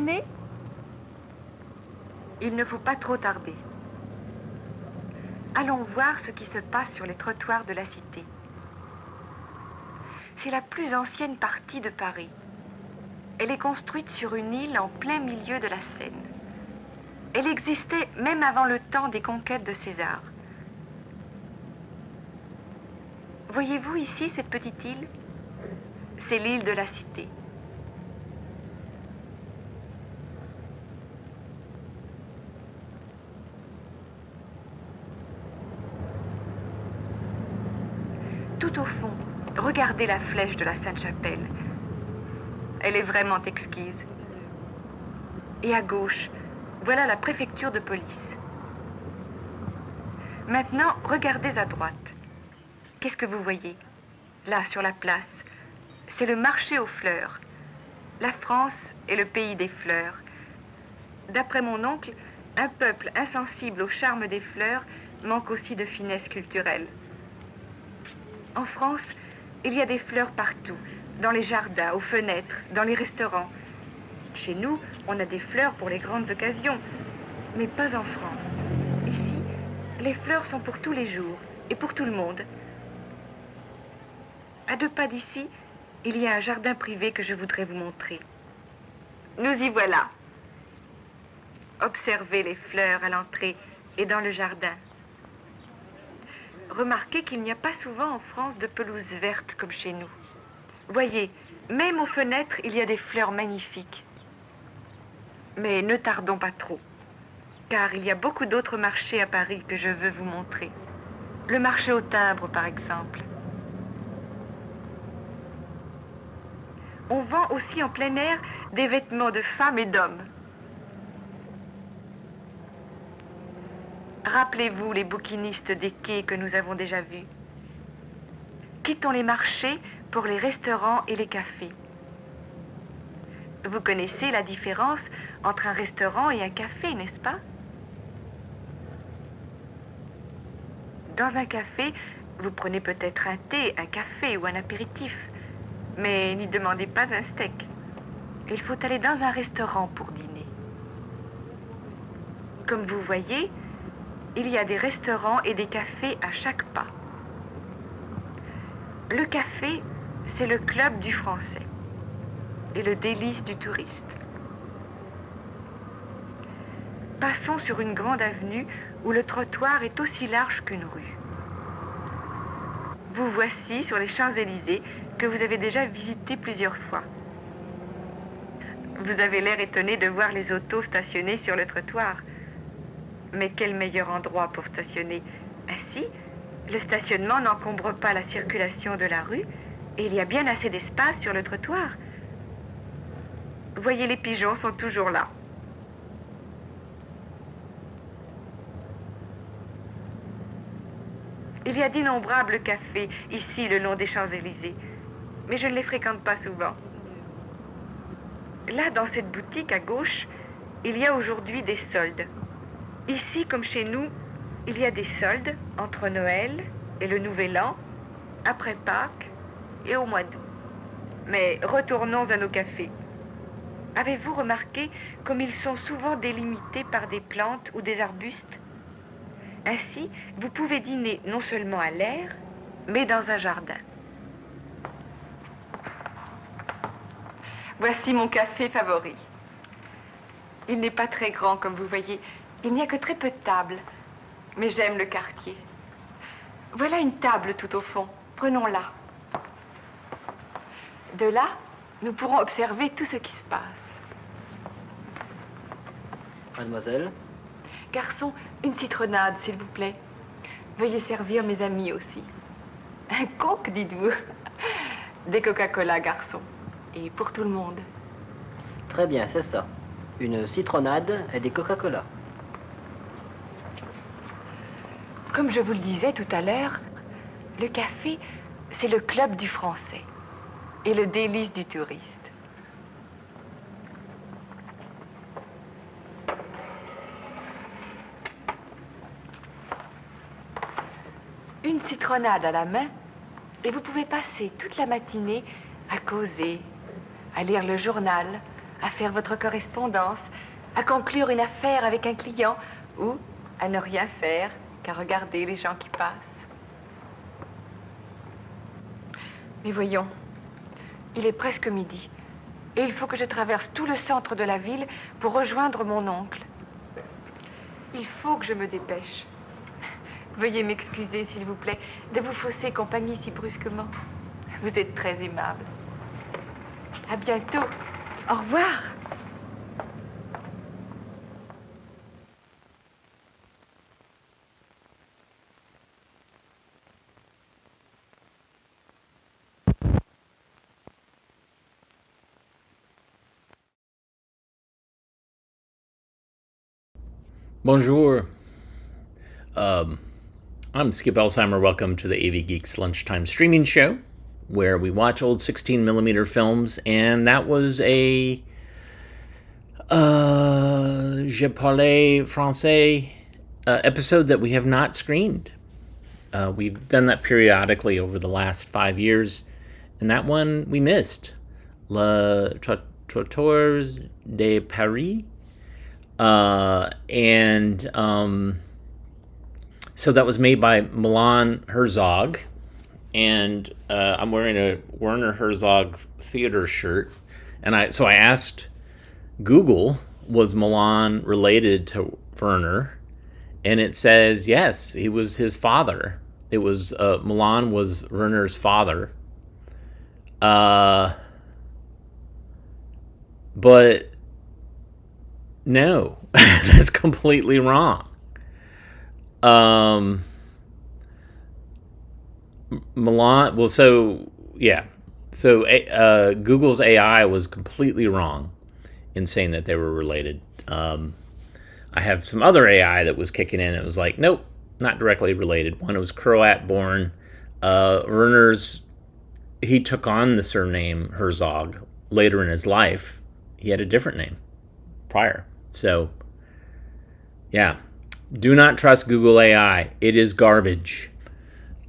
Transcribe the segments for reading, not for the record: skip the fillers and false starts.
déjeuner? Il ne faut pas trop tarder. Allons voir ce qui se passe sur les trottoirs de la cité. C'est la plus ancienne partie de Paris. Elle est construite sur une île en plein milieu de la Seine. Elle existait même avant le temps des conquêtes de César. Voyez-vous ici cette petite île? C'est l'île de la Cité. Tout au fond, regardez la flèche de la Sainte-Chapelle. Elle est vraiment exquise. Et à gauche, voilà la préfecture de police. Maintenant, regardez à droite. Qu'est-ce que vous voyez? Là, sur la place, c'est le marché aux fleurs. La France est le pays des fleurs. D'après mon oncle, un peuple insensible au charme des fleurs manque aussi de finesse culturelle. En France, il y a des fleurs partout, dans les jardins, aux fenêtres, dans les restaurants. Chez nous, on a des fleurs pour les grandes occasions, mais pas en France. Ici, les fleurs sont pour tous les jours et pour tout le monde. À 2 pas d'ici, il y a un jardin privé que je voudrais vous montrer. Nous y voilà. Observez les fleurs à l'entrée et dans le jardin. Remarquez qu'il n'y a pas souvent en France de pelouse verte comme chez nous. Voyez, même aux fenêtres, il y a des fleurs magnifiques. Mais ne tardons pas trop, car il y a beaucoup d'autres marchés à Paris que je veux vous montrer. Le marché au timbre, par exemple. On vend aussi en plein air des vêtements de femmes et d'hommes. Rappelez-vous les bouquinistes des quais que nous avons déjà vus. Quittons les marchés pour les restaurants et les cafés. Vous connaissez la différence entre un restaurant et un café, n'est-ce pas? Dans un café, vous prenez peut-être un thé, un café ou un apéritif, mais n'y demandez pas un steak. Il faut aller dans un restaurant pour dîner. Comme vous voyez, il y a des restaurants et des cafés à chaque pas. Le café, c'est le club du français et le délice du touriste. Passons sur une grande avenue où le trottoir est aussi large qu'une rue. Vous voici sur les Champs-Élysées que vous avez déjà visité plusieurs fois. Vous avez l'air étonné de voir les autos stationnées sur le trottoir. Mais quel meilleur endroit pour stationner? Ainsi, le stationnement n'encombre pas la circulation de la rue et il y a bien assez d'espace sur le trottoir. Voyez, les pigeons sont toujours là. Il y a d'innombrables cafés ici le long des Champs-Élysées, mais je ne les fréquente pas souvent. Là, dans cette boutique à gauche, il y a aujourd'hui des soldes. Ici, comme chez nous, il y a des soldes entre Noël et le Nouvel An, après Pâques et au mois d'août. Mais retournons à nos cafés. Avez-vous remarqué comme ils sont souvent délimités par des plantes ou des arbustes? Ainsi, vous pouvez dîner non seulement à l'air, mais dans un jardin. Voici mon café favori. Il n'est pas très grand, comme vous voyez. Il n'y a que très peu de tables. Mais j'aime le quartier. Voilà une table tout au fond. Prenons-la. De là, nous pourrons observer tout ce qui se passe. Mademoiselle? Garçon, une citronnade, s'il vous plaît. Veuillez servir mes amis aussi. Un coke, dites-vous. Des Coca-Cola, garçon. Et pour tout le monde. Très bien, c'est ça. Une citronnade et des Coca-Cola. Comme je vous le disais tout à l'heure, le café, c'est le club du français et le délice du touriste. Une citronnade à la main et vous pouvez passer toute la matinée à causer, à lire le journal, à faire votre correspondance, à conclure une affaire avec un client ou à ne rien faire qu'à regarder les gens qui passent. Mais voyons, il est presque midi et il faut que je traverse tout le centre de la ville pour rejoindre mon oncle. Il faut que je me dépêche. Veuillez m'excuser, s'il vous plaît, de vous fausser compagnie si brusquement. Vous êtes très aimable. À bientôt. Au revoir. Bonjour. I'm Skip Elsheimer. Welcome to the AV Geeks Lunchtime Streaming Show, where we watch old 16mm films, and that was a Je parle français episode that we have not screened. We've done that periodically over the last 5 years, and that one we missed. Trottoirs De Paris. So that was made by Milan Herzog, and I'm wearing a Werner Herzog theater shirt, and I asked Google, was Milan related to Werner, and it says yes, he was his father. It was Milan was Werner's father, but no, that's completely wrong. Milan, well, so Google's AI was completely wrong in saying that they were related. I have some other AI that was kicking in. It was like, nope, not directly related. One was Croat-born. Werner's, he took on the surname Herzog later in his life. He had a different name prior. So, yeah. Do not trust Google AI. It is garbage.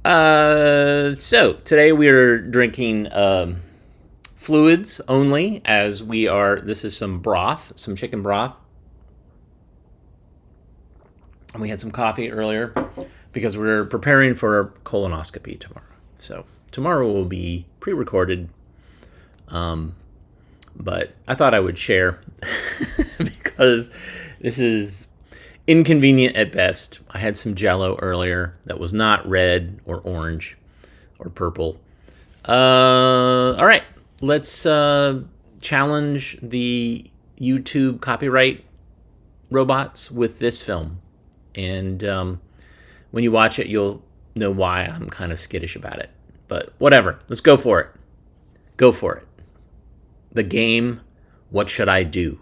So, today we are drinking fluids only, as we are, this is some broth, some chicken broth. And we had some coffee earlier because we're preparing for a colonoscopy tomorrow. So, tomorrow will be pre-recorded. But I thought I would share because this is inconvenient at best. I had some Jell-O earlier that was not red or orange or purple. All right, let's challenge the YouTube copyright robots with this film. And when you watch it, you'll know why I'm kind of skittish about it. But whatever, let's go for it. Go for it. The game, What Should I Do?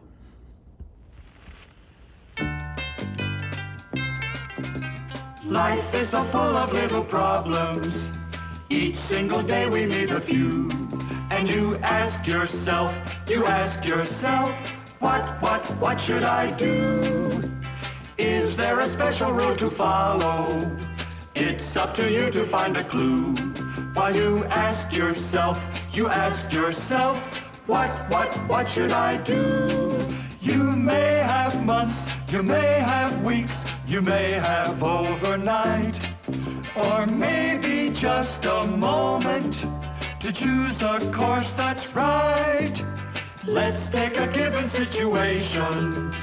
Life is so full of little problems. Each single day we meet a few. And you ask yourself, what should I do? Is there a special road to follow? It's up to you to find a clue. While you ask yourself, what should I do? You may have months, you may have weeks, you may have overnight, or maybe just a moment to choose a course that's right. Let's take a given situation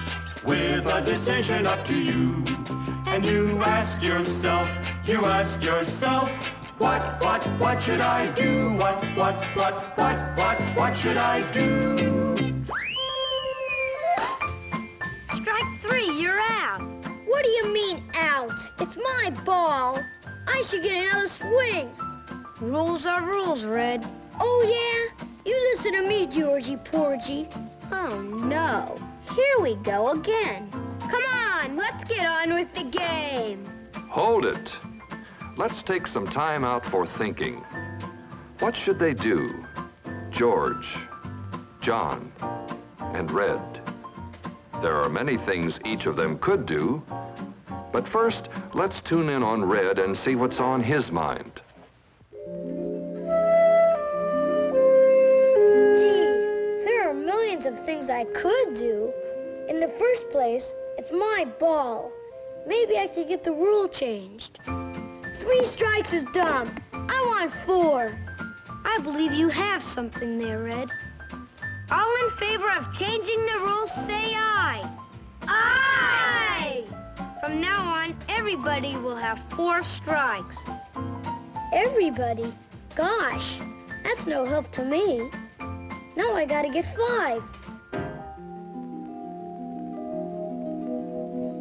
with a decision up to you. And you ask yourself, what should I do? What should I do? Strike three, you're out. What do you mean, out? It's my ball. I should get another swing. Rules are rules, Red. Oh, yeah? You listen to me, Georgie Porgy. Oh, no. Here we go again. Come on, let's get on with the game. Hold it. Let's take some time out for thinking. What should they do? George, John, and Red. There are many things each of them could do, but first, let's tune in on Red and see what's on his mind. Gee, there are millions millions of things I could do. In the first place, it's my ball. Maybe I could get the rule changed. 3 strikes is dumb. I want 4. I believe you have something there, Red. All in favor of changing the rules, say aye. Aye! From now on, everybody will have 4 strikes. Everybody? Gosh, that's no help to me. Now I gotta get 5.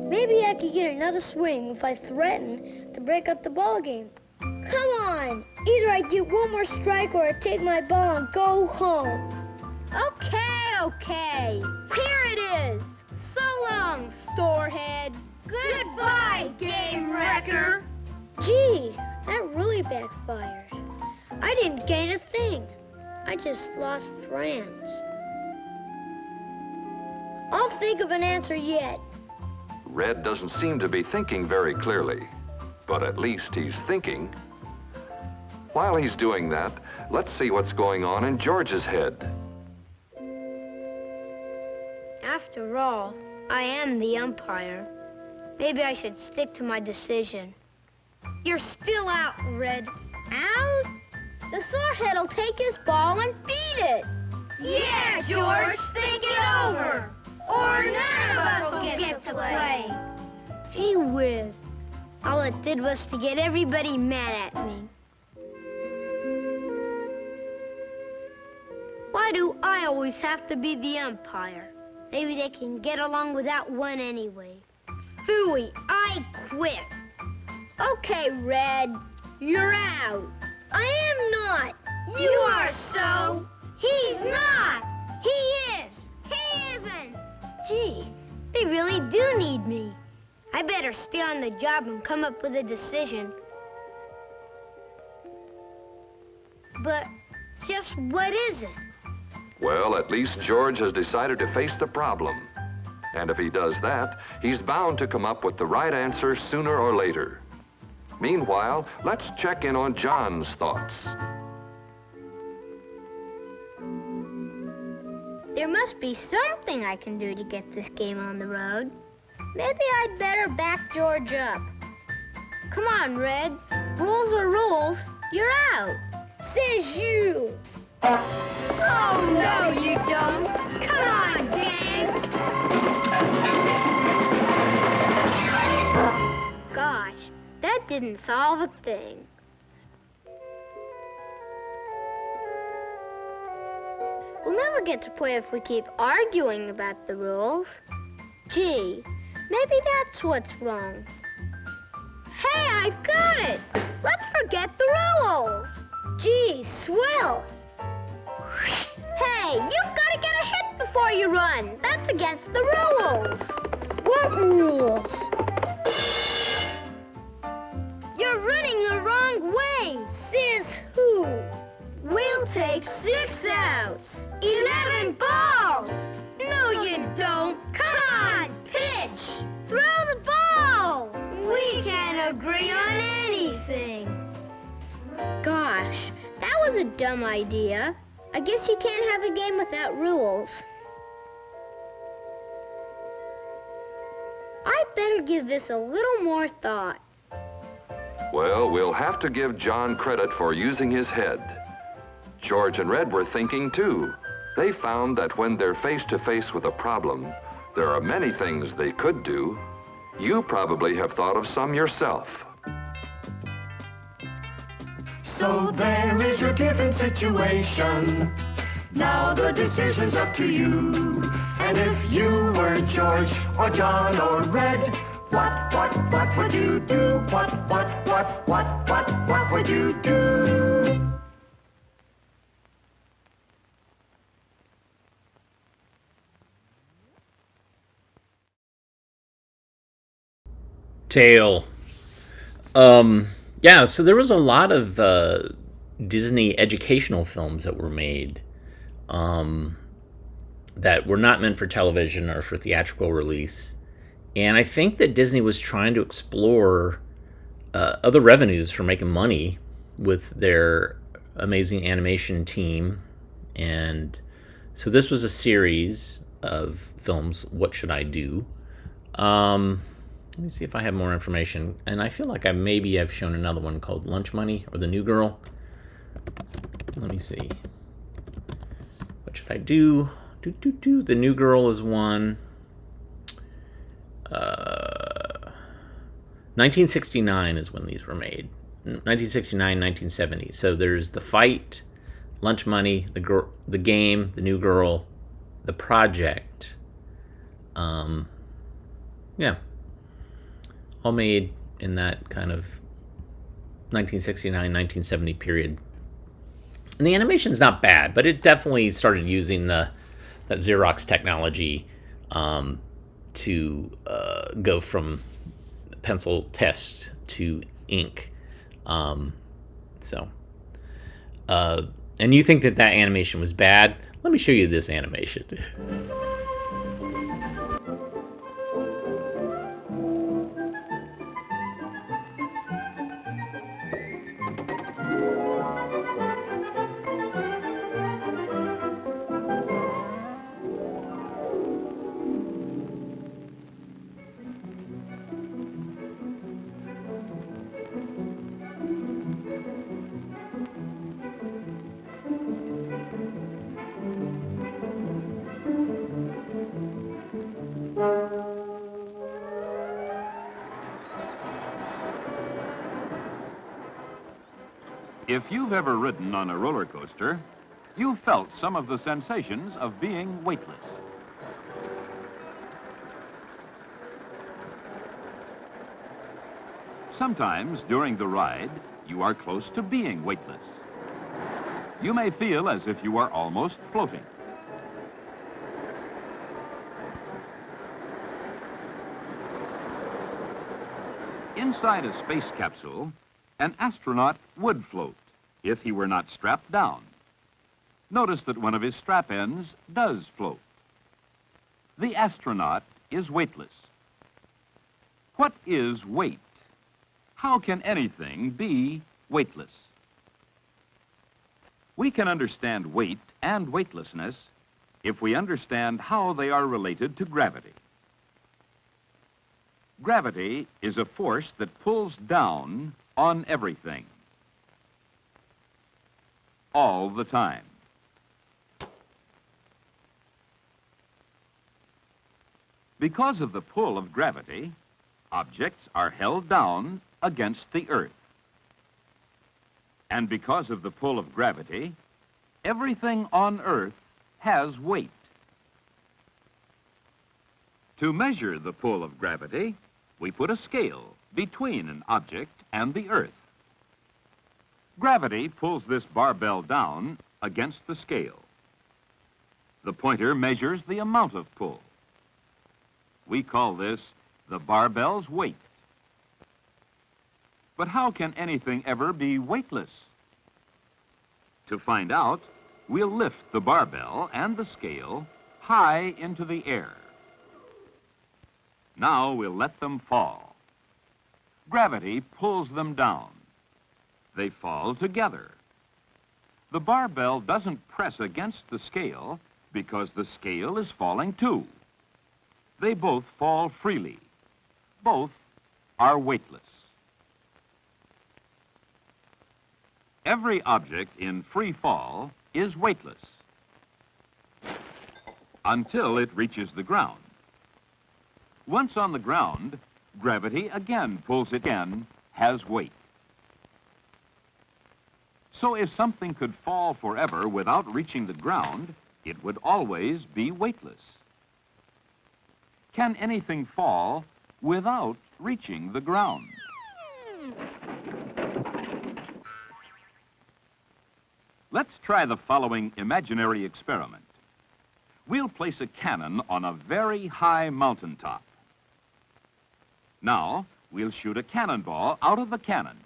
Maybe I could get another swing if I threaten to break up the ball game. Come on! Either I get 1 more strike or I take my ball and go home. Okay. Here it is. So long, Storehead. Goodbye, Game Wrecker. Gee, that really backfired. I didn't gain a thing. I just lost friends. I'll think of an answer yet. Red doesn't seem to be thinking very clearly, but at least he's thinking. While he's doing that, let's see what's going on in George's head. After all, I am the umpire. Maybe I should stick to my decision. You're still out, Red. Out? The Sorehead'll take his ball and beat it. Yeah, George, think it over. Or none of us will get to play. Gee whiz. All it did was to get everybody mad at me. Why do I always have to be the umpire? Maybe they can get along without one anyway. Phooey, I quit. Okay, Red, you're out. I am not. You are so. He's not. He is. He isn't. Gee, they really do need me. I better stay on the job and come up with a decision. But just what is it? Well, at least George has decided to face the problem. And if he does that, he's bound to come up with the right answer sooner or later. Meanwhile, let's check in on John's thoughts. There must be something I can do to get this game on the road. Maybe I'd better back George up. Come on, Red. Rules are rules. You're out. Says you. Oh, no, you don't. Come on, gang. Gosh, that didn't solve a thing. We'll never get to play if we keep arguing about the rules. Gee, maybe that's what's wrong. Hey, I've got it! Let's forget the rules! Gee, swell! Hey, you've got to get a hit before you run. That's against the rules. What rules? You're running the wrong way. Says who? We'll take 6 outs. 11 balls. No, you don't. Come on, pitch. Throw the ball. We can't agree on anything. Gosh, that was a dumb idea. I guess you can't have a game without rules. I'd better give this a little more thought. Well, we'll have to give John credit for using his head. George and Red were thinking too. They found that when they're face to face with a problem, there are many things they could do. You probably have thought of some yourself. So there is your given situation. Now the decision's up to you. And if you were George or John or Red, what would you do? What would you do? Tail. Yeah, so there was a lot of Disney educational films that were made that were not meant for television or for theatrical release. And I think that Disney was trying to explore other revenues for making money with their amazing animation team. And So this was a series of films, What Should I Do? Let me see if I have more information. And I feel like I've shown another one called Lunch Money or The New Girl. Let me see. What should I do? The New Girl is one. 1969 is when these were made. 1969, 1970. So there's The Fight, Lunch Money, The Game, The New Girl, The Project. Yeah. All made in that kind of 1969, 1970 period. And the animation's not bad, but it definitely started using that Xerox technology to go from pencil test to ink. And you think that animation was bad? Let me show you this animation. If you've ever ridden on a roller coaster, you've felt some of the sensations of being weightless. Sometimes during the ride, you are close to being weightless. You may feel as if you are almost floating. Inside a space capsule, an astronaut would float if he were not strapped down. Notice that one of his strap ends does float. The astronaut is weightless. What is weight? How can anything be weightless? We can understand weight and weightlessness if we understand how they are related to gravity. Gravity is a force that pulls down on everything, all the time. Because of the pull of gravity, objects are held down against the earth. And because of the pull of gravity, everything on earth has weight. To measure the pull of gravity, we put a scale between an object and the earth. Gravity pulls this barbell down against the scale. The pointer measures the amount of pull. We call this the barbell's weight. But how can anything ever be weightless? To find out, we'll lift the barbell and the scale high into the air. Now we'll let them fall. Gravity pulls them down. They fall together. The barbell doesn't press against the scale because the scale is falling too. They both fall freely. Both are weightless. Every object in free fall is weightless until it reaches the ground. Once on the ground, gravity again pulls it in, has weight. So if something could fall forever without reaching the ground, it would always be weightless. Can anything fall without reaching the ground? Let's try the following imaginary experiment. We'll place a cannon on a very high mountaintop. Now, we'll shoot a cannonball out of the cannon.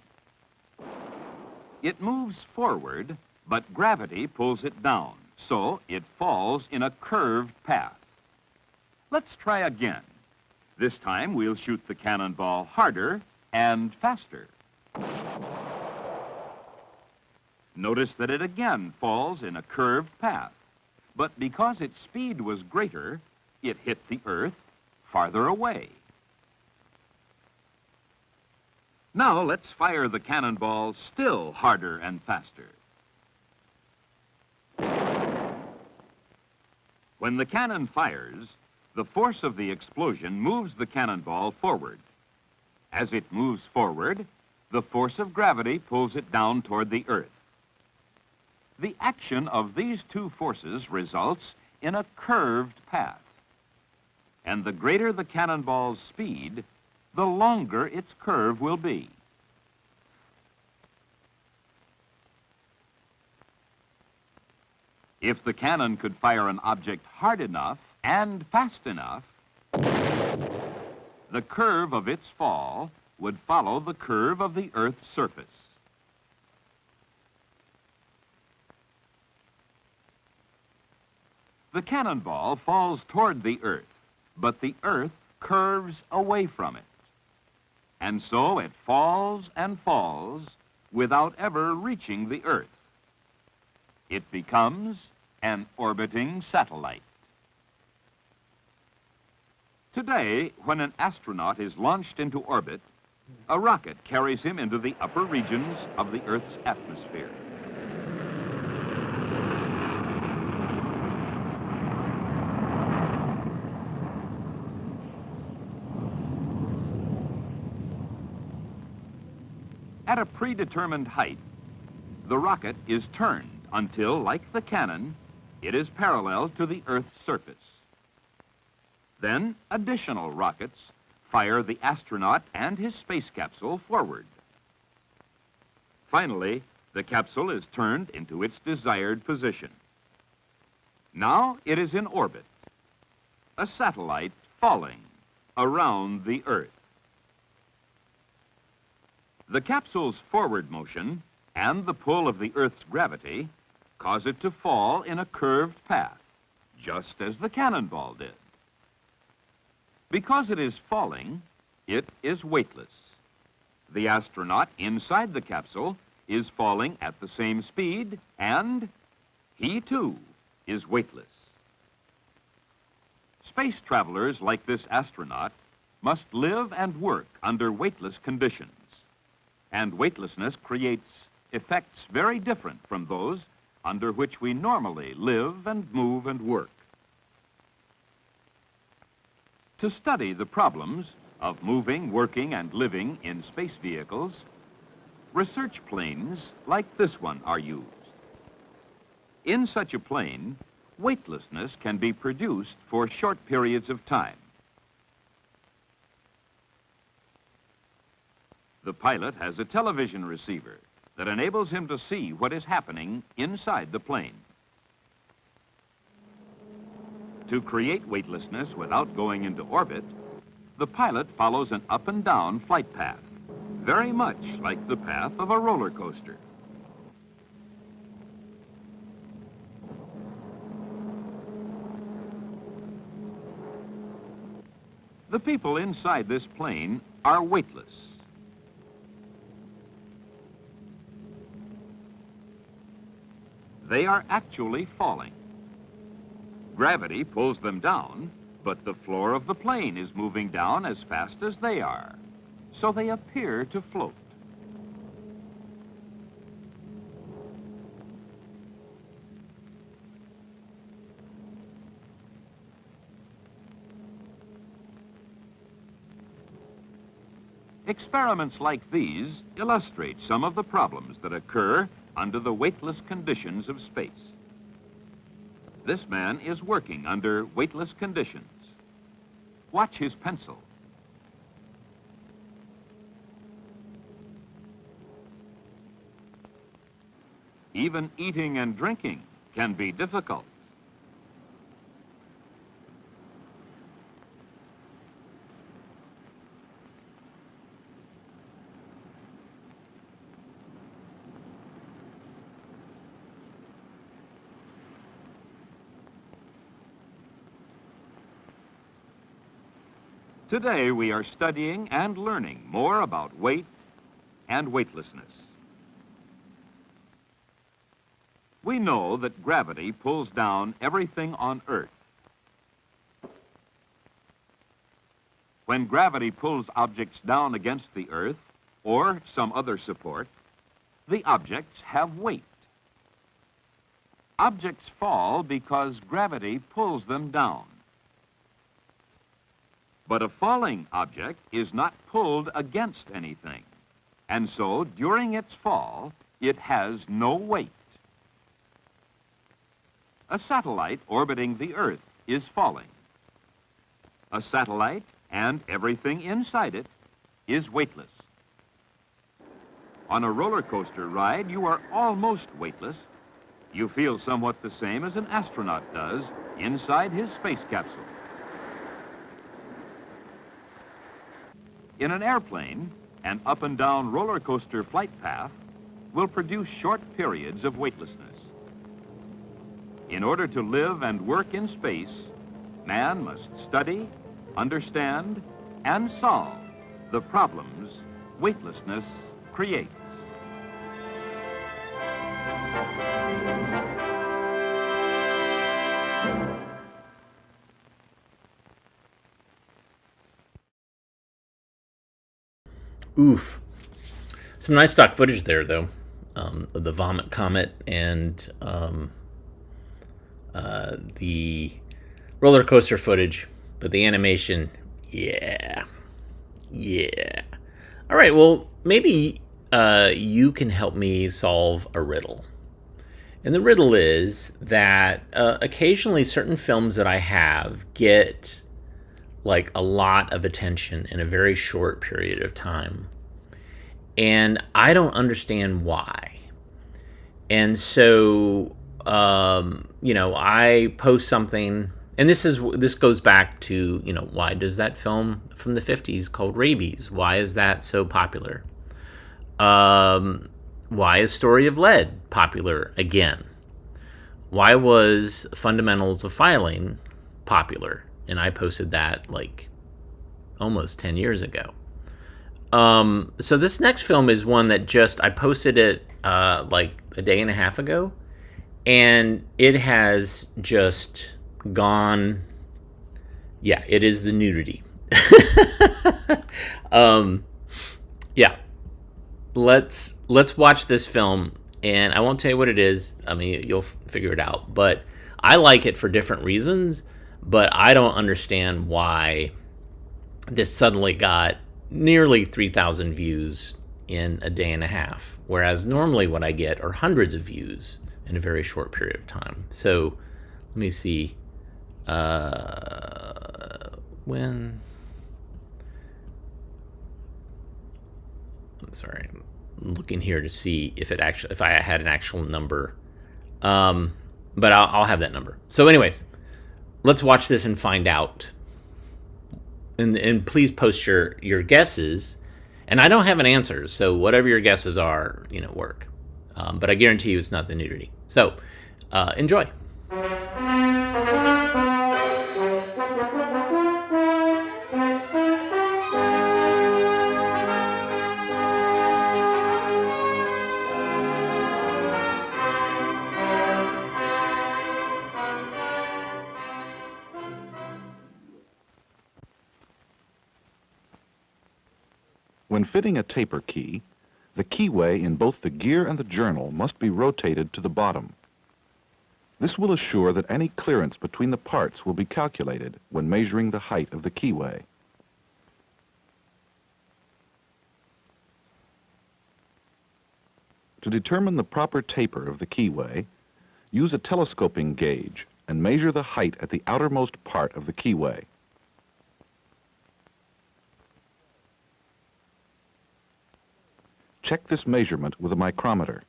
It moves forward, but gravity pulls it down, so it falls in a curved path. Let's try again. This time, we'll shoot the cannonball harder and faster. Notice that it again falls in a curved path, but because its speed was greater, it hit the Earth farther away. Now let's fire the cannonball still harder and faster. When the cannon fires, the force of the explosion moves the cannonball forward. As it moves forward, the force of gravity pulls it down toward the Earth. The action of these two forces results in a curved path. And the greater the cannonball's speed, the longer its curve will be. If the cannon could fire an object hard enough and fast enough, the curve of its fall would follow the curve of the Earth's surface. The cannonball falls toward the Earth, but the Earth curves away from it. And so it falls and falls without ever reaching the Earth. It becomes an orbiting satellite. Today, when an astronaut is launched into orbit, a rocket carries him into the upper regions of the Earth's atmosphere. At a predetermined height, the rocket is turned until, like the cannon, it is parallel to the Earth's surface. Then additional rockets fire the astronaut and his space capsule forward. Finally, the capsule is turned into its desired position. Now it is in orbit, a satellite falling around the Earth. The capsule's forward motion and the pull of the Earth's gravity cause it to fall in a curved path, just as the cannonball did. Because it is falling, it is weightless. The astronaut inside the capsule is falling at the same speed, and he, too, is weightless. Space travelers like this astronaut must live and work under weightless conditions, and weightlessness creates effects very different from those under which we normally live and move and work. To study the problems of moving, working, and living in space vehicles, research planes like this one are used. In such a plane, weightlessness can be produced for short periods of time. The pilot has a television receiver that enables him to see what is happening inside the plane. To create weightlessness without going into orbit, the pilot follows an up and down flight path, very much like the path of a roller coaster. The people inside this plane are weightless. They are actually falling. Gravity pulls them down, but the floor of the plane is moving down as fast as they are, so they appear to float. Experiments like these illustrate some of the problems that occur under the weightless conditions of space. This man is working under weightless conditions. Watch his pencil. Even eating and drinking can be difficult. Today we are studying and learning more about weight and weightlessness. We know that gravity pulls down everything on Earth. When gravity pulls objects down against the Earth or some other support, the objects have weight. Objects fall because gravity pulls them down. But a falling object is not pulled against anything, and so during its fall, it has no weight. A satellite orbiting the Earth is falling. A satellite and everything inside it is weightless. On a roller coaster ride, you are almost weightless. You feel somewhat the same as an astronaut does inside his space capsule. In an airplane, an up and down roller coaster flight path will produce short periods of weightlessness. In order to live and work in space, man must study, understand, and solve the problems weightlessness creates. Oof. Some nice stock footage there, though, of the vomit comet and the roller coaster footage, but the animation, yeah. All right, well, maybe you can help me solve a riddle. And the riddle is that occasionally certain films that I have get like a lot of attention in a very short period of time. And I don't understand why. And so, I post something, and this goes back to, why does that film from the 50s called Rabies? Why is that so popular? Why is Story of Lead popular again? Why was Fundamentals of Filing popular? And I posted that like almost 10 years ago. So this next film is one that I posted it like a day and a half ago, and it has just gone. Yeah, it is the nudity. Yeah, let's watch this film, and I won't tell you what it is. I mean, you'll figure it out. But I like it for different reasons. But I don't understand why this suddenly got nearly 3,000 views in a day and a half, whereas normally what I get are hundreds of views in a very short period of time. So let me see when. I'm sorry, I'm looking here to see if I had an actual number, but I'll have that number. So, anyways. Let's watch this and find out. And please post your guesses. And I don't have an answer, so whatever your guesses are, work. But I guarantee you it's not the nudity. So, enjoy. When fitting a taper key, the keyway in both the gear and the journal must be rotated to the bottom. This will assure that any clearance between the parts will be calculated when measuring the height of the keyway. To determine the proper taper of the keyway, use a telescoping gauge and measure the height at the outermost part of the keyway. Check this measurement with a micrometer.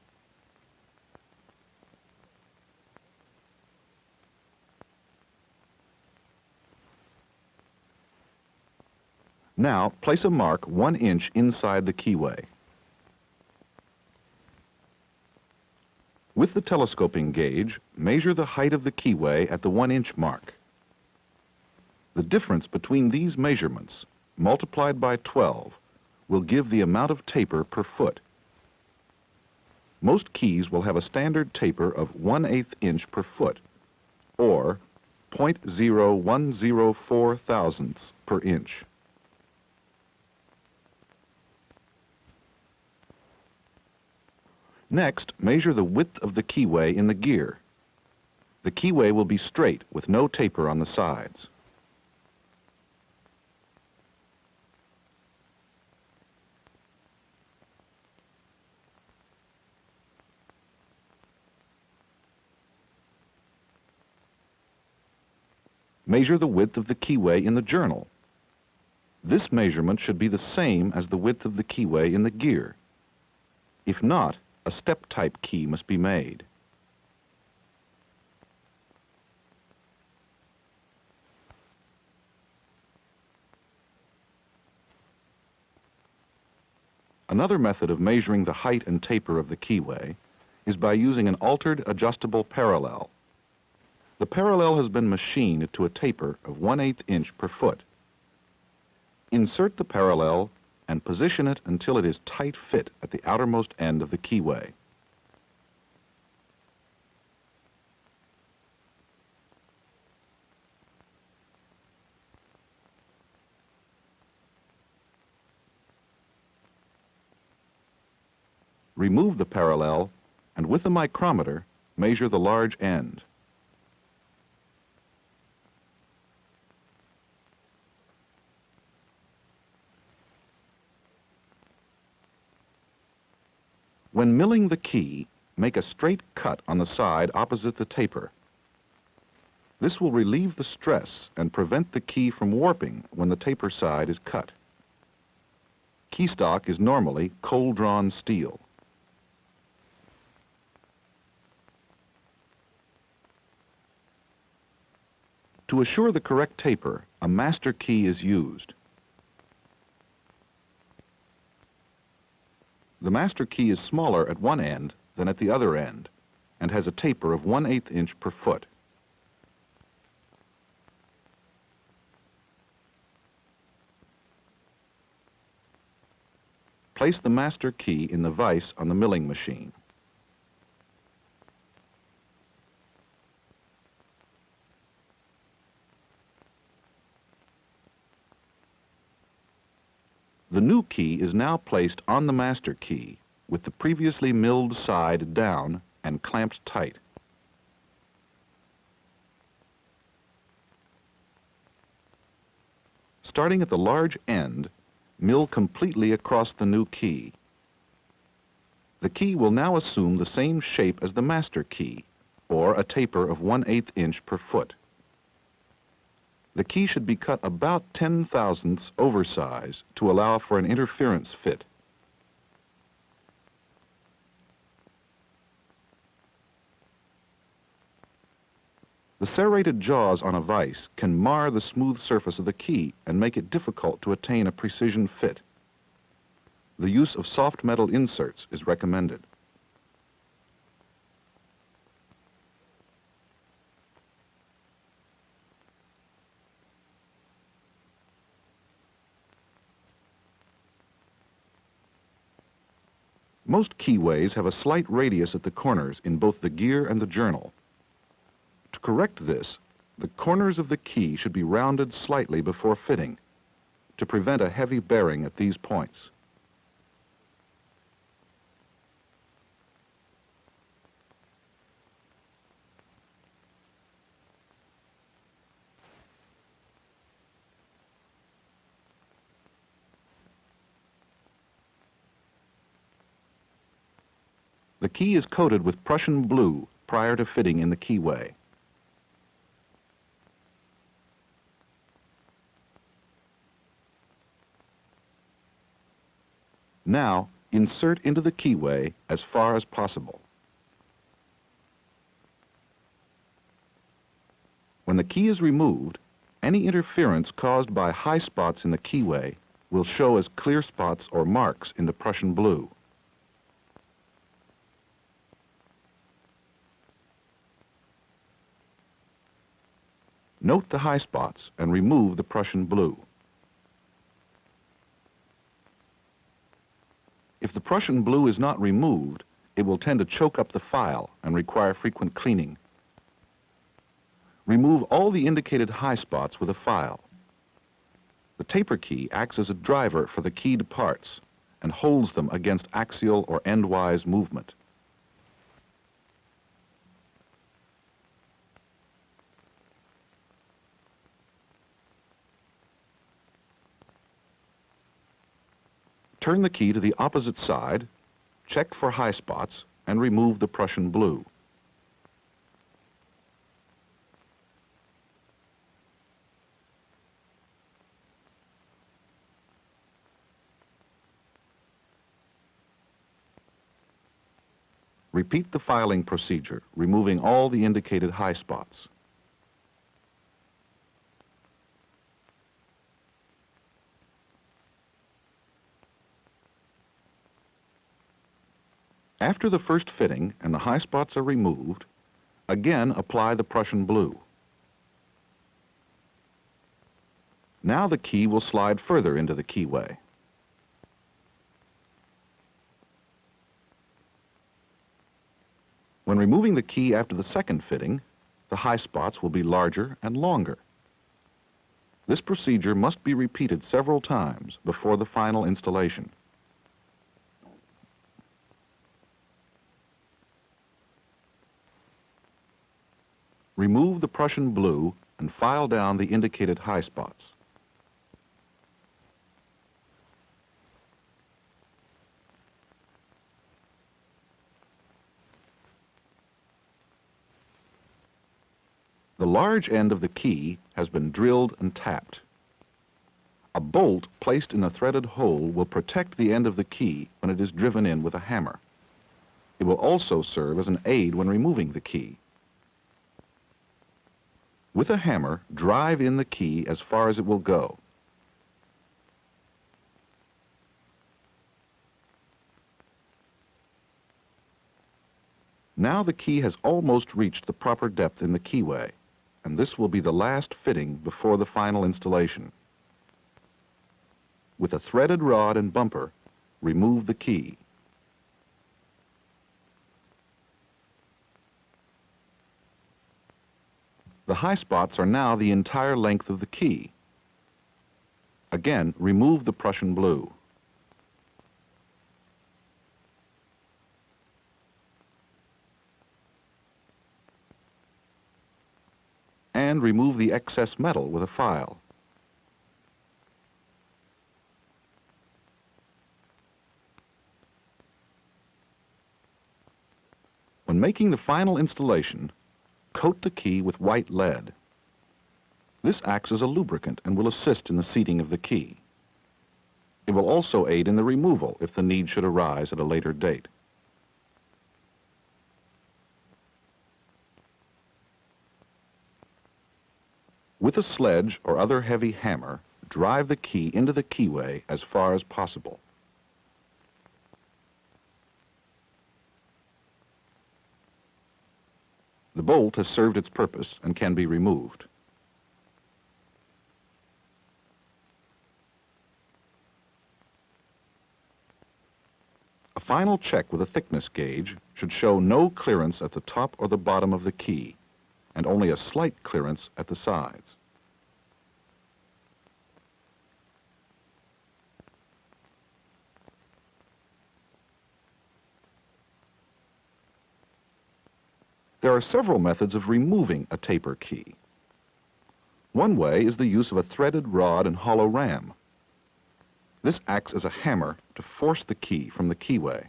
Now, place a mark 1 inch inside the keyway. With the telescoping gauge, measure the height of the keyway at the 1 inch mark. The difference between these measurements, multiplied by 12, will give the amount of taper per foot. Most keys will have a standard taper of 1/8 inch per foot, or 0.0104 thousandths per inch. Next, measure the width of the keyway in the gear. The keyway will be straight with no taper on the sides. Measure the width of the keyway in the journal. This measurement should be the same as the width of the keyway in the gear. If not, a step-type key must be made. Another method of measuring the height and taper of the keyway is by using an altered adjustable parallel. The parallel has been machined to a taper of 1/8 inch per foot. Insert the parallel and position it until it is tight fit at the outermost end of the keyway. Remove the parallel and with the micrometer measure the large end. When milling the key, make a straight cut on the side opposite the taper. This will relieve the stress and prevent the key from warping when the taper side is cut. Key stock is normally cold-drawn steel. To assure the correct taper, a master key is used. The master key is smaller at one end than at the other end and has a taper of 1/8 inch per foot. Place the master key in the vise on the milling machine. The new key is now placed on the master key with the previously milled side down and clamped tight. Starting at the large end, mill completely across the new key. The key will now assume the same shape as the master key, or a taper of 1/8 inch per foot. The key should be cut about 10 thousandths oversize to allow for an interference fit. The serrated jaws on a vise can mar the smooth surface of the key and make it difficult to attain a precision fit. The use of soft metal inserts is recommended. Most keyways have a slight radius at the corners in both the gear and the journal. To correct this, the corners of the key should be rounded slightly before fitting to prevent a heavy bearing at these points. The key is coated with Prussian blue prior to fitting in the keyway. Now, insert into the keyway as far as possible. When the key is removed, any interference caused by high spots in the keyway will show as clear spots or marks in the Prussian blue. Note the high spots and remove the Prussian blue. If the Prussian blue is not removed, it will tend to choke up the file and require frequent cleaning. Remove all the indicated high spots with a file. The taper key acts as a driver for the keyed parts and holds them against axial or endwise movement. Turn the key to the opposite side, check for high spots, and remove the Prussian blue. Repeat the filing procedure, removing all the indicated high spots. After the first fitting and the high spots are removed, again apply the Prussian blue. Now the key will slide further into the keyway. When removing the key after the second fitting, the high spots will be larger and longer. This procedure must be repeated several times before the final installation. Remove the Prussian blue and file down the indicated high spots. The large end of the key has been drilled and tapped. A bolt placed in a threaded hole will protect the end of the key when it is driven in with a hammer. It will also serve as an aid when removing the key. With a hammer, drive in the key as far as it will go. Now the key has almost reached the proper depth in the keyway, and this will be the last fitting before the final installation. With a threaded rod and bumper, remove the key. The high spots are now the entire length of the key. Again, remove the Prussian blue. And remove the excess metal with a file. When making the final installation, coat the key with white lead. This acts as a lubricant and will assist in the seating of the key. It will also aid in the removal if the need should arise at a later date. With a sledge or other heavy hammer, drive the key into the keyway as far as possible. The bolt has served its purpose and can be removed. A final check with a thickness gauge should show no clearance at the top or the bottom of the key, and only a slight clearance at the sides. There are several methods of removing a taper key. One way is the use of a threaded rod and hollow ram. This acts as a hammer to force the key from the keyway.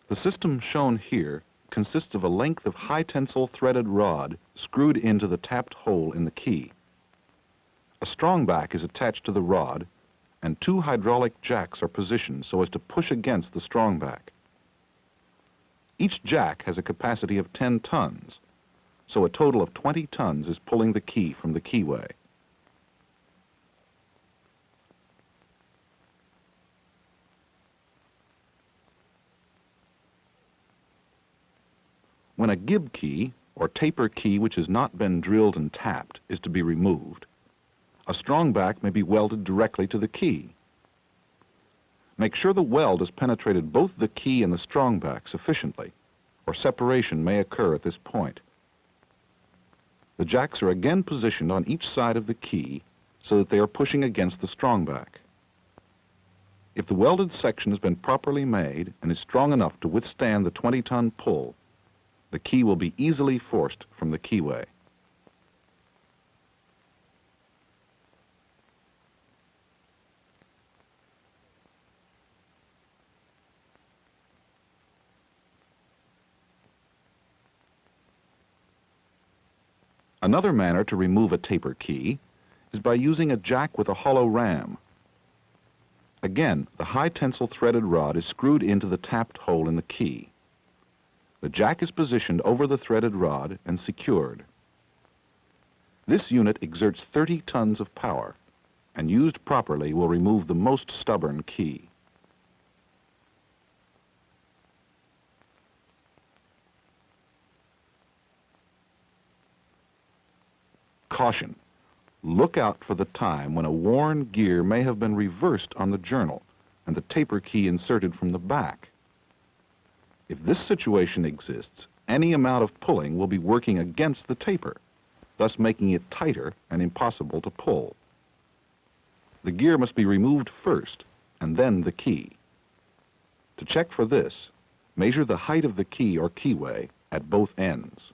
The system shown here consists of a length of high-tensile threaded rod screwed into the tapped hole in the key. A strong back is attached to the rod, and two hydraulic jacks are positioned so as to push against the strong back. Each jack has a capacity of 10 tons, so a total of 20 tons is pulling the key from the keyway. When a gib key, or taper key which has not been drilled and tapped, is to be removed, a strong back may be welded directly to the key. Make sure the weld has penetrated both the key and the strong back sufficiently, or separation may occur at this point. The jacks are again positioned on each side of the key so that they are pushing against the strong back. If the welded section has been properly made and is strong enough to withstand the 20-ton pull, the key will be easily forced from the keyway. Another manner to remove a taper key is by using a jack with a hollow ram. Again, the high tensile threaded rod is screwed into the tapped hole in the key. The jack is positioned over the threaded rod and secured. This unit exerts 30 tons of power, and used properly will remove the most stubborn key. Caution. Look out for the time when a worn gear may have been reversed on the journal and the taper key inserted from the back. If this situation exists, any amount of pulling will be working against the taper, thus making it tighter and impossible to pull. The gear must be removed first and then the key. To check for this, measure the height of the key or keyway at both ends.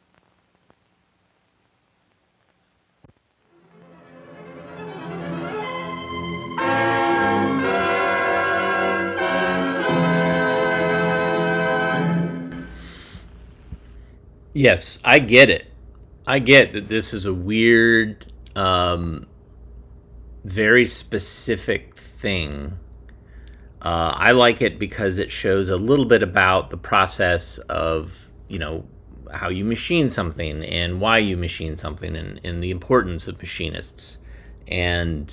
Yes, I get it. I get that this is a weird, very specific thing. I like it because it shows a little bit about the process of, how you machine something and why you machine something and the importance of machinists. And,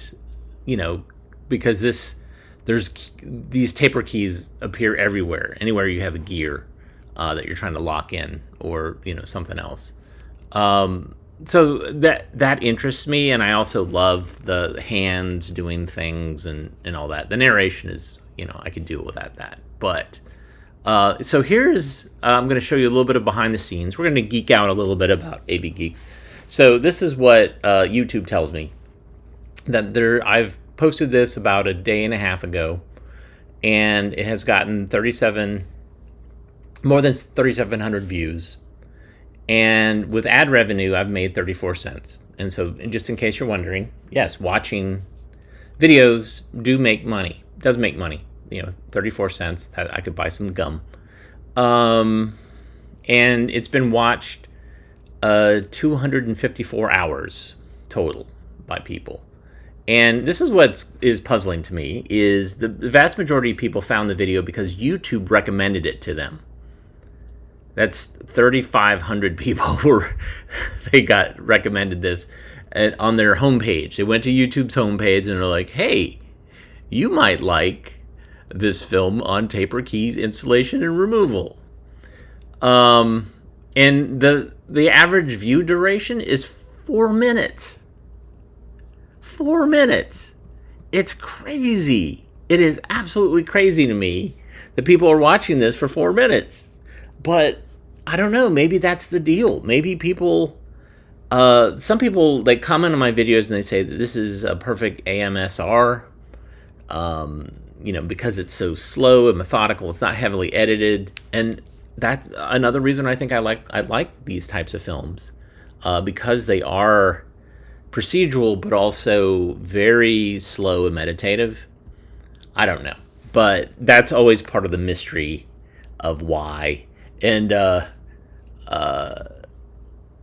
because there's these taper keys appear everywhere, anywhere you have a gear that you're trying to lock in, or something else. So that interests me, and I also love the hand doing things and all that. The narration is, I can deal with that. But so here's I'm going to show you a little bit of behind the scenes. We're going to geek out a little bit about AV Geeks. So this is what YouTube tells me that I've posted this about a day and a half ago, and it has gotten more than 3,700 views, and with ad revenue I've made 34 cents. And so, just in case you're wondering, yes, watching videos does make money. 34 cents that I could buy some gum. And it's been watched 254 hours total by people. And this is what is puzzling to me, is the vast majority of people found the video because YouTube recommended it to them. That's 3,500 people they got recommended this on their homepage. They went to YouTube's homepage and they're like, hey, you might like this film on taper keys installation and removal. And the average view duration is 4 minutes. 4 minutes. It's crazy. It is absolutely crazy to me that people are watching this for 4 minutes. But I don't know, maybe that's the deal. Maybe people, some people, they comment on my videos and they say that this is a perfect AMSR, because it's so slow and methodical, it's not heavily edited. And that's another reason I think I like these types of films, because they are procedural, but also very slow and meditative. I don't know, but that's always part of the mystery of why. And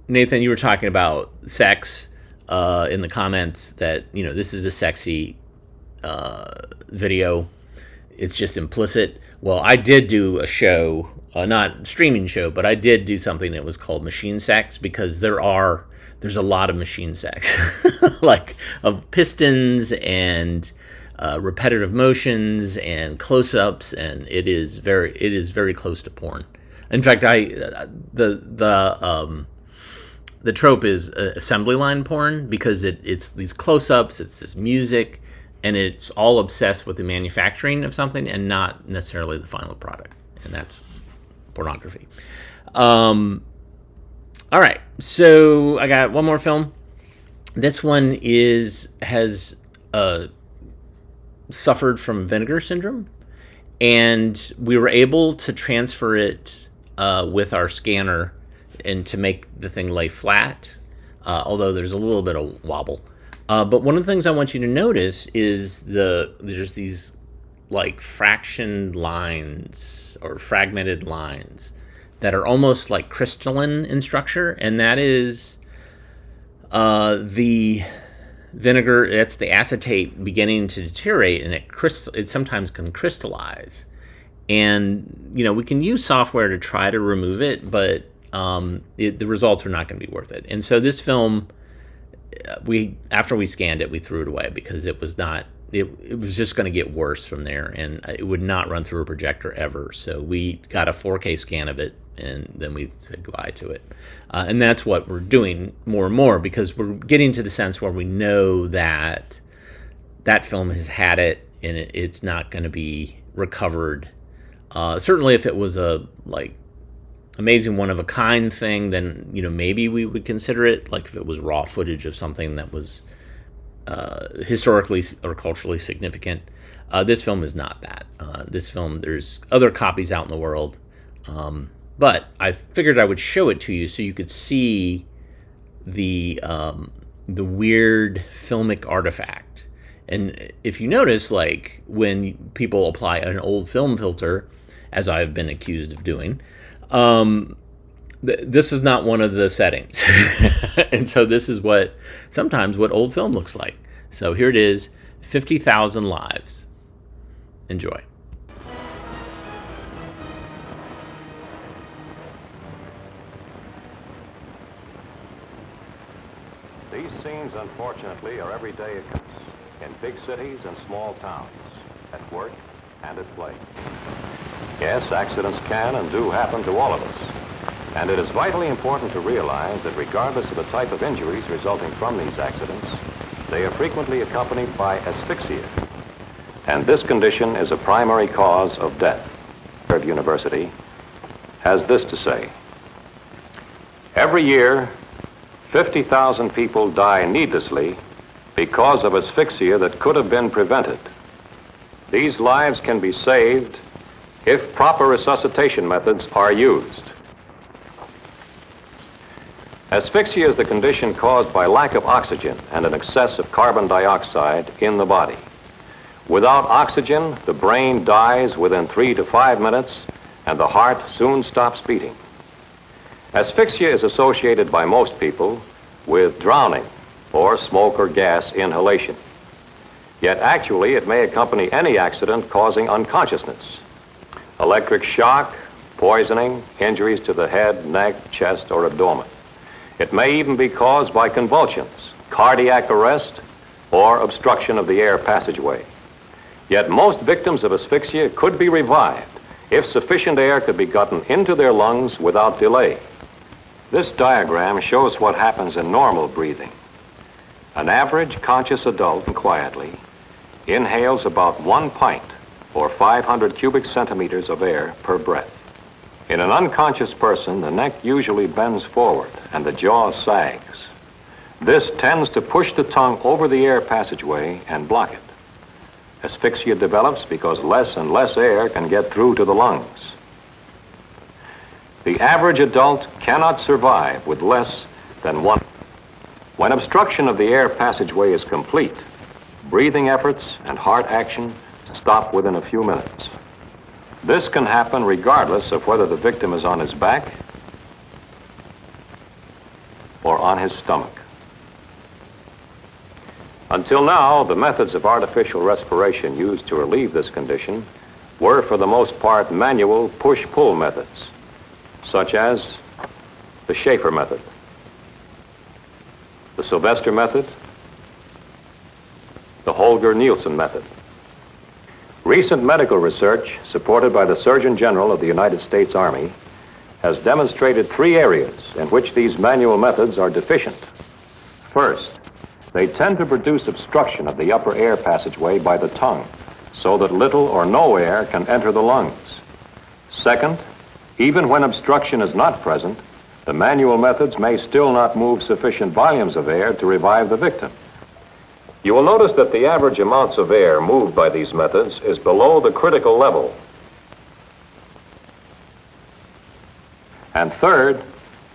Nathan, you were talking about sex in the comments, that this is a sexy video. It's just implicit. Well, I did do a show, not streaming show, but I did do something that was called machine sex, because there's a lot of machine sex, like of pistons and repetitive motions and close-ups, and it is very close to porn. In fact, the trope is assembly line porn, because it's these close-ups, it's this music, and it's all obsessed with the manufacturing of something and not necessarily the final product, and that's pornography. All right, so I got one more film. This one has suffered from vinegar syndrome, and we were able to transfer it with our scanner and to make the thing lay flat, although there's a little bit of wobble. But one of the things I want you to notice is there's these like fractioned lines or fragmented lines that are almost like crystalline in structure, and that is the vinegar. That's the acetate beginning to deteriorate, and it sometimes can crystallize. And we can use software to try to remove it, but the results are not going to be worth it. And so this film, after we scanned it, we threw it away because it was not. It was just going to get worse from there, and it would not run through a projector ever. So we got a 4K scan of it, and then we said goodbye to it. And that's what we're doing more and more, because we're getting to the sense where we know that that film has had it, and it's not going to be recovered. Certainly, if it was a amazing one-of-a-kind thing, then maybe we would consider it. Like if it was raw footage of something that was historically or culturally significant. This film is not that. This film, there's other copies out in the world, but I figured I would show it to you so you could see the weird filmic artifact. And if you notice, like when people apply an old film filter, as I've been accused of doing, this is not one of the settings. And so this is sometimes what old film looks like. So here it is, 50,000 lives. Enjoy. These scenes, unfortunately, are everyday occurrences in big cities and small towns, at work and at play. Yes, accidents can and do happen to all of us. And it is vitally important to realize that regardless of the type of injuries resulting from these accidents, they are frequently accompanied by asphyxia. And this condition is a primary cause of death. Harvard University has this to say: every year, 50,000 people die needlessly because of asphyxia that could have been prevented. These lives can be saved if proper resuscitation methods are used. Asphyxia is the condition caused by lack of oxygen and an excess of carbon dioxide in the body. Without oxygen, the brain dies within 3 to 5 minutes, and the heart soon stops beating. Asphyxia is associated by most people with drowning or smoke or gas inhalation. Yet actually, it may accompany any accident causing unconsciousness. Electric shock, poisoning, injuries to the head, neck, chest, or abdomen. It may even be caused by convulsions, cardiac arrest, or obstruction of the air passageway. Yet most victims of asphyxia could be revived if sufficient air could be gotten into their lungs without delay. This diagram shows what happens in normal breathing. An average conscious adult quietly inhales about 1 pint or 500 cubic centimeters of air per breath. In an unconscious person, the neck usually bends forward and the jaw sags. This tends to push the tongue over the air passageway and block it. Asphyxia develops because less and less air can get through to the lungs. The average adult cannot survive with less than 1. When obstruction of the air passageway is complete, breathing efforts and heart action stop within a few minutes. This can happen regardless of whether the victim is on his back or on his stomach. Until now, the methods of artificial respiration used to relieve this condition were for the most part manual push-pull methods, such as the Schaefer method, the Sylvester method, the Holger-Nielsen method. Recent medical research, supported by the Surgeon General of the United States Army, has demonstrated 3 areas in which these manual methods are deficient. First, they tend to produce obstruction of the upper air passageway by the tongue, so that little or no air can enter the lungs. Second, even when obstruction is not present, the manual methods may still not move sufficient volumes of air to revive the victim. You will notice that the average amounts of air moved by these methods is below the critical level. And third,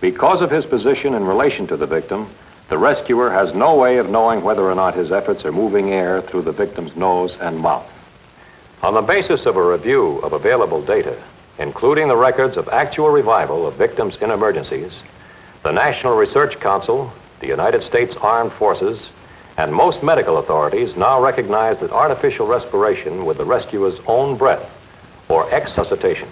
because of his position in relation to the victim, the rescuer has no way of knowing whether or not his efforts are moving air through the victim's nose and mouth. On the basis of a review of available data, including the records of actual revival of victims in emergencies, the National Research Council, the United States Armed Forces, and most medical authorities now recognize that artificial respiration with the rescuer's own breath, or resuscitation.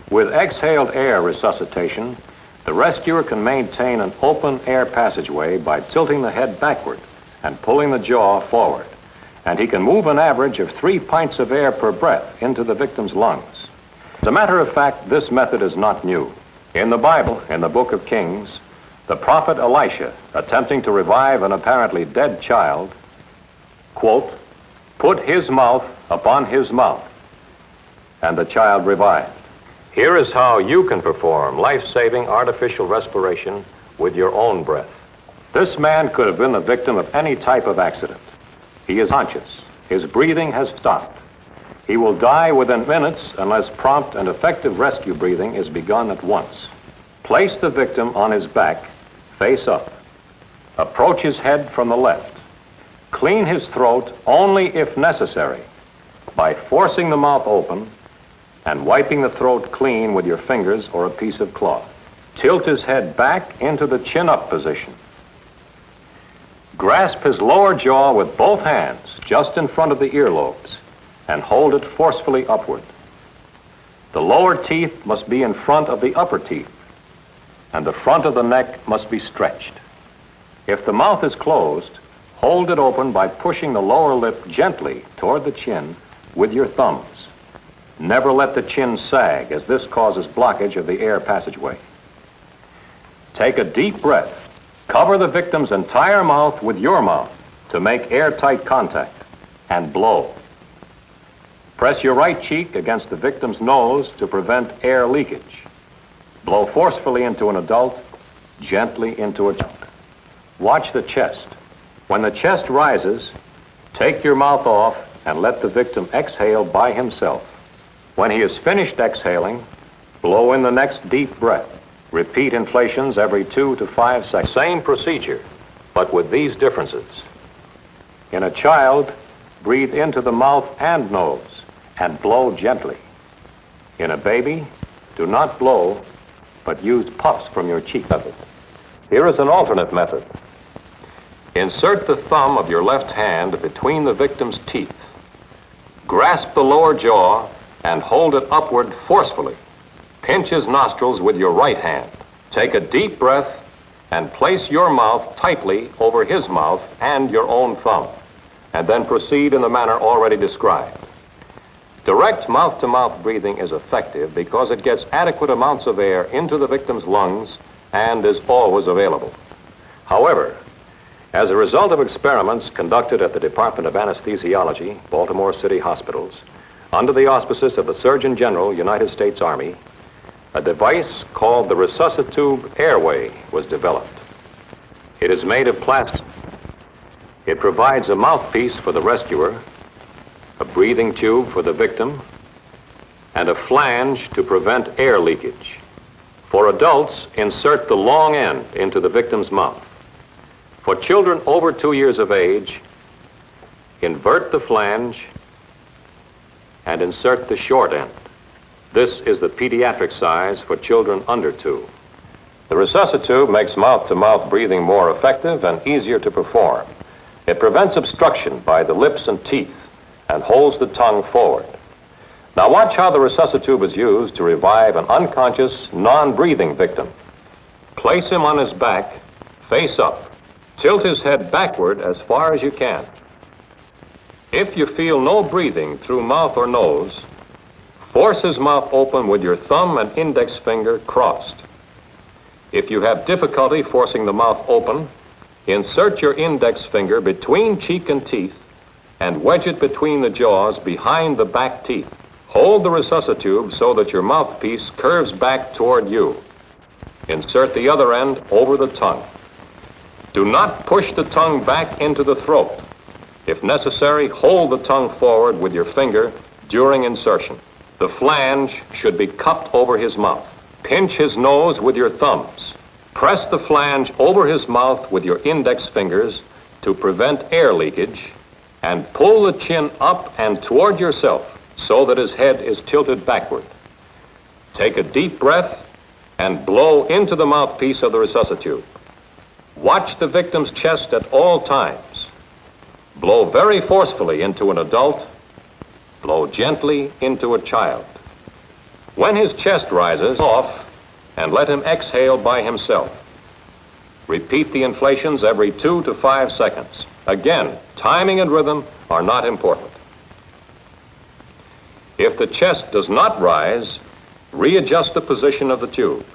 With exhaled air resuscitation, the rescuer can maintain an open air passageway by tilting the head backward and pulling the jaw forward, and he can move an average of 3 pints of air per breath into the victim's lungs. As a matter of fact, this method is not new. In the Bible, in the book of Kings, the prophet Elisha, attempting to revive an apparently dead child, quote, put his mouth upon his mouth, and the child revived. Here is how you can perform life-saving artificial respiration with your own breath. This man could have been the victim of any type of accident. He is conscious. His breathing has stopped. He will die within minutes unless prompt and effective rescue breathing is begun at once. Place the victim on his back, face up. Approach his head from the left. Clean his throat only if necessary by forcing the mouth open and wiping the throat clean with your fingers or a piece of cloth. Tilt his head back into the chin-up position. Grasp his lower jaw with both hands just in front of the earlobes and hold it forcefully upward. The lower teeth must be in front of the upper teeth, and the front of the neck must be stretched. If the mouth is closed, hold it open by pushing the lower lip gently toward the chin with your thumbs. Never let the chin sag, as this causes blockage of the air passageway. Take a deep breath. Cover the victim's entire mouth with your mouth to make airtight contact, and blow. Press your right cheek against the victim's nose to prevent air leakage. Blow forcefully into an adult, gently into a child. Watch the chest. When the chest rises, take your mouth off and let the victim exhale by himself. When he is finished exhaling, blow in the next deep breath. Repeat inflations every 2 to 5 seconds. Same procedure, but with these differences. In a child, breathe into the mouth and nose and blow gently. In a baby, do not blow, but use puffs from your cheek. Here is an alternate method. Insert the thumb of your left hand between the victim's teeth. Grasp the lower jaw and hold it upward forcefully. Pinch his nostrils with your right hand. Take a deep breath and place your mouth tightly over his mouth and your own thumb, and then proceed in the manner already described. Direct mouth-to-mouth breathing is effective because it gets adequate amounts of air into the victim's lungs and is always available. However, as a result of experiments conducted at the Department of Anesthesiology, Baltimore City Hospitals, under the auspices of the Surgeon General, United States Army, a device called the Resuscitube Airway was developed. It is made of plastic. It provides a mouthpiece for the rescuer, a breathing tube for the victim, and a flange to prevent air leakage. For adults, insert the long end into the victim's mouth. For children over 2 years of age, invert the flange and insert the short end. This is the pediatric size for children under 2. The Resuscitube makes mouth-to-mouth breathing more effective and easier to perform. It prevents obstruction by the lips and teeth and holds the tongue forward. Now watch how the Resuscitube is used to revive an unconscious, non-breathing victim. Place him on his back, face up. Tilt his head backward as far as you can. If you feel no breathing through mouth or nose, Force his mouth open with your thumb and index finger crossed. If you have difficulty forcing the mouth open, insert your index finger between cheek and teeth and wedge it between the jaws behind the back teeth. Hold the resuscitube so that your mouthpiece curves back toward you. Insert the other end over the tongue. Do not push the tongue back into the throat. If necessary, hold the tongue forward with your finger during insertion. The flange should be cupped over his mouth. Pinch his nose with your thumbs. Press the flange over his mouth with your index fingers to prevent air leakage, and pull the chin up and toward yourself so that his head is tilted backward. Take a deep breath and blow into the mouthpiece of the resuscitube. Watch the victim's chest at all times. Blow very forcefully into an adult. Blow gently into a child. When his chest rises, off and let him exhale by himself. Repeat the inflations every 2 to 5 seconds. Again, timing and rhythm are not important. If the chest does not rise, readjust the position of the tube.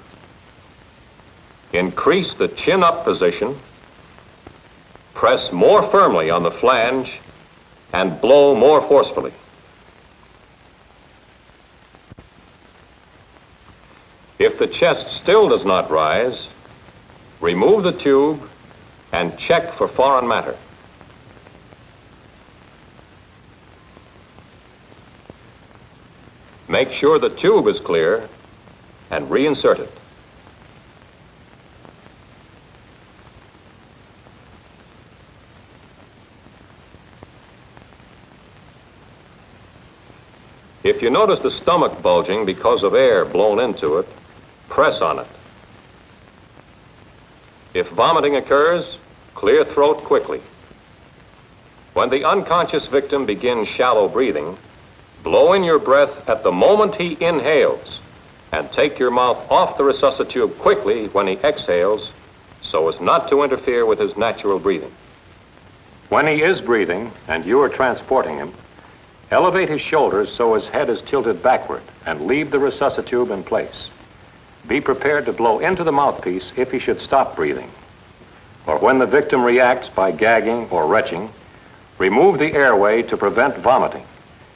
Increase the chin-up position, press more firmly on the flange, and blow more forcefully. If the chest still does not rise, remove the tube and check for foreign matter. Make sure the tube is clear and reinsert it. If you notice the stomach bulging because of air blown into it, press on it. If vomiting occurs, clear throat quickly. When the unconscious victim begins shallow breathing, blow in your breath at the moment he inhales and take your mouth off the resuscitube quickly when he exhales so as not to interfere with his natural breathing. When he is breathing and you are transporting him, elevate his shoulders so his head is tilted backward and leave the resuscitube in place. Be prepared to blow into the mouthpiece if he should stop breathing. Or when the victim reacts by gagging or retching, remove the airway to prevent vomiting.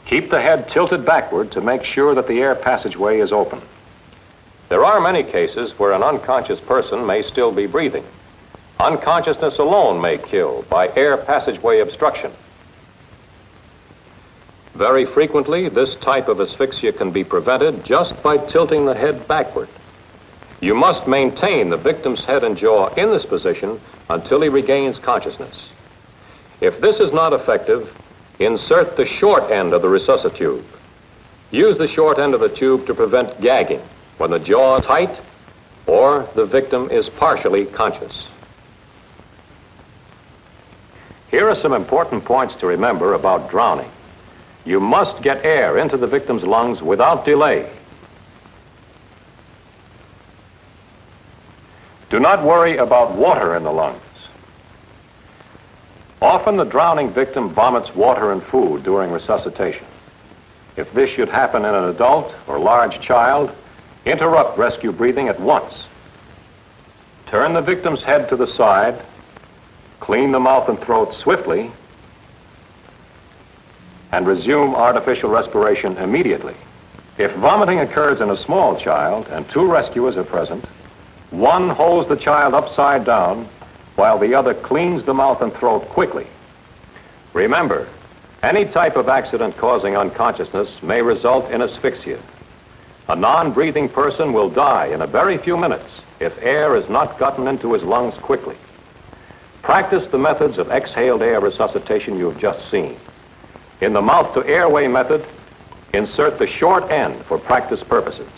Keep the head tilted backward to make sure that the air passageway is open. There are many cases where an unconscious person may still be breathing. Unconsciousness alone may kill by air passageway obstruction. Very frequently, this type of asphyxia can be prevented just by tilting the head backward. You must maintain the victim's head and jaw in this position until he regains consciousness. If this is not effective, insert the short end of the resuscitube. Use the short end of the tube to prevent gagging when the jaw is tight or the victim is partially conscious. Here are some important points to remember about drowning. You must get air into the victim's lungs without delay. Do not worry about water in the lungs. Often the drowning victim vomits water and food during resuscitation. If this should happen in an adult or large child, interrupt rescue breathing at once. Turn the victim's head to the side, clean the mouth and throat swiftly, and resume artificial respiration immediately. If vomiting occurs in a small child and 2 rescuers are present, one holds the child upside down while the other cleans the mouth and throat quickly. Remember, any type of accident causing unconsciousness may result in asphyxia. A non-breathing person will die in a very few minutes if air is not gotten into his lungs quickly. Practice the methods of exhaled air resuscitation you have just seen. In the mouth-to-airway method, insert the short end for practice purposes.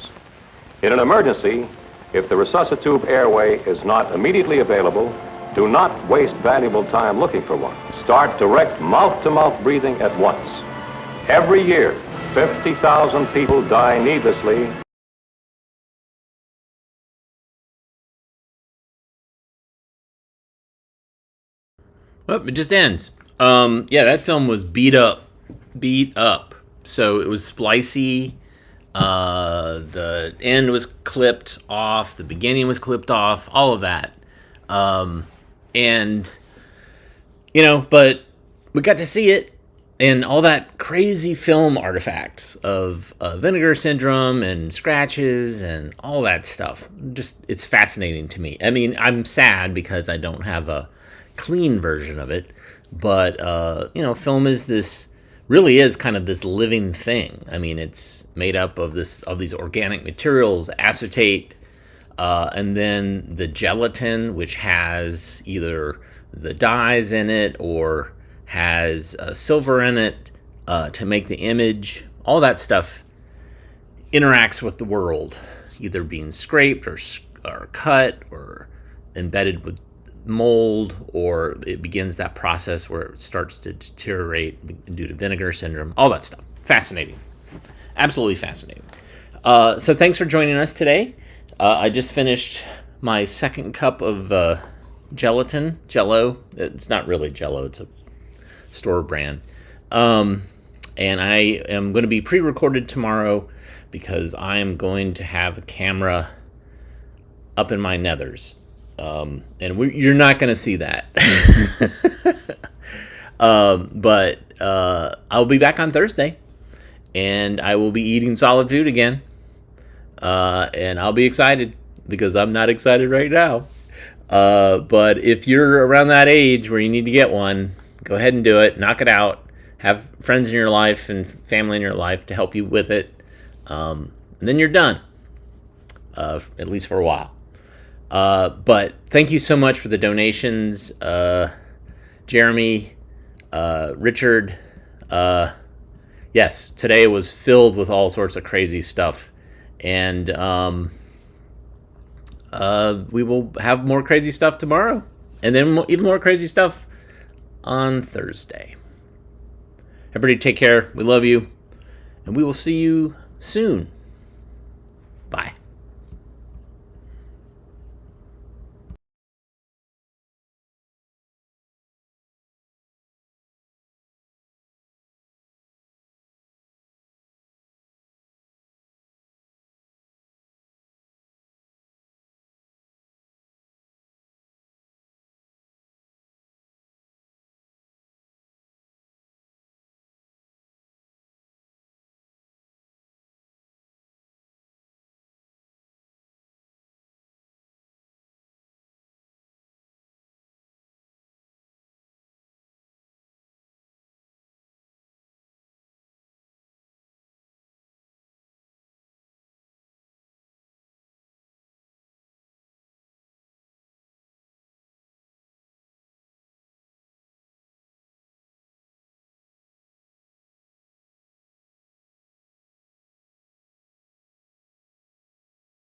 In an emergency, if the resuscitube airway is not immediately available, do not waste valuable time looking for one. Start direct mouth-to-mouth breathing at once. Every year, 50,000 people die needlessly. Well, it just ends. Yeah, that film was beat up. So it was splicey. The end was clipped off. The beginning was clipped off. All of that. And, but we got to see it. And all that crazy film artifacts of vinegar syndrome and scratches and all that stuff. It's fascinating to me. I mean, I'm sad because I don't have a clean version of it. But, film really is kind of this living thing. I mean, it's made up of these organic materials, acetate, and then the gelatin, which has either the dyes in it or has silver in it to make the image. All that stuff interacts with the world, either being scraped or cut or embedded with mold, or it begins that process where it starts to deteriorate due to vinegar syndrome. All that stuff. Fascinating. Absolutely fascinating. So thanks for joining us today. I just finished my second cup of gelatin, Jello. It's not really Jello, it's a store brand. And I am going to be pre-recorded tomorrow because I am going to have a camera up in my nethers. And you're not going to see that. But I'll be back on Thursday, and I will be eating solid food again. And I'll be excited because I'm not excited right now. But if you're around that age where you need to get one, go ahead and do it. Knock it out. Have friends in your life and family in your life to help you with it. And then you're done, at least for a while. But thank you so much for the donations, Jeremy, Richard. Yes, today was filled with all sorts of crazy stuff. And we will have more crazy stuff tomorrow. And then even more crazy stuff on Thursday. Everybody take care. We love you. And we will see you soon.